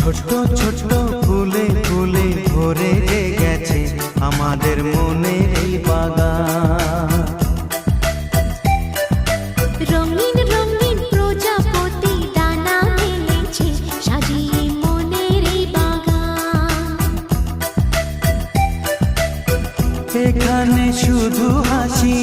ছোট্ট ছোট্ট ফুলে ফুলে ভরে গেছে আমাদের মনের এই বাগান। রঙিন রঙিন প্রজাপতি ডানা মেলেছে সাজিয়ে মনের এই বাগান। এখানে শুধু হাসি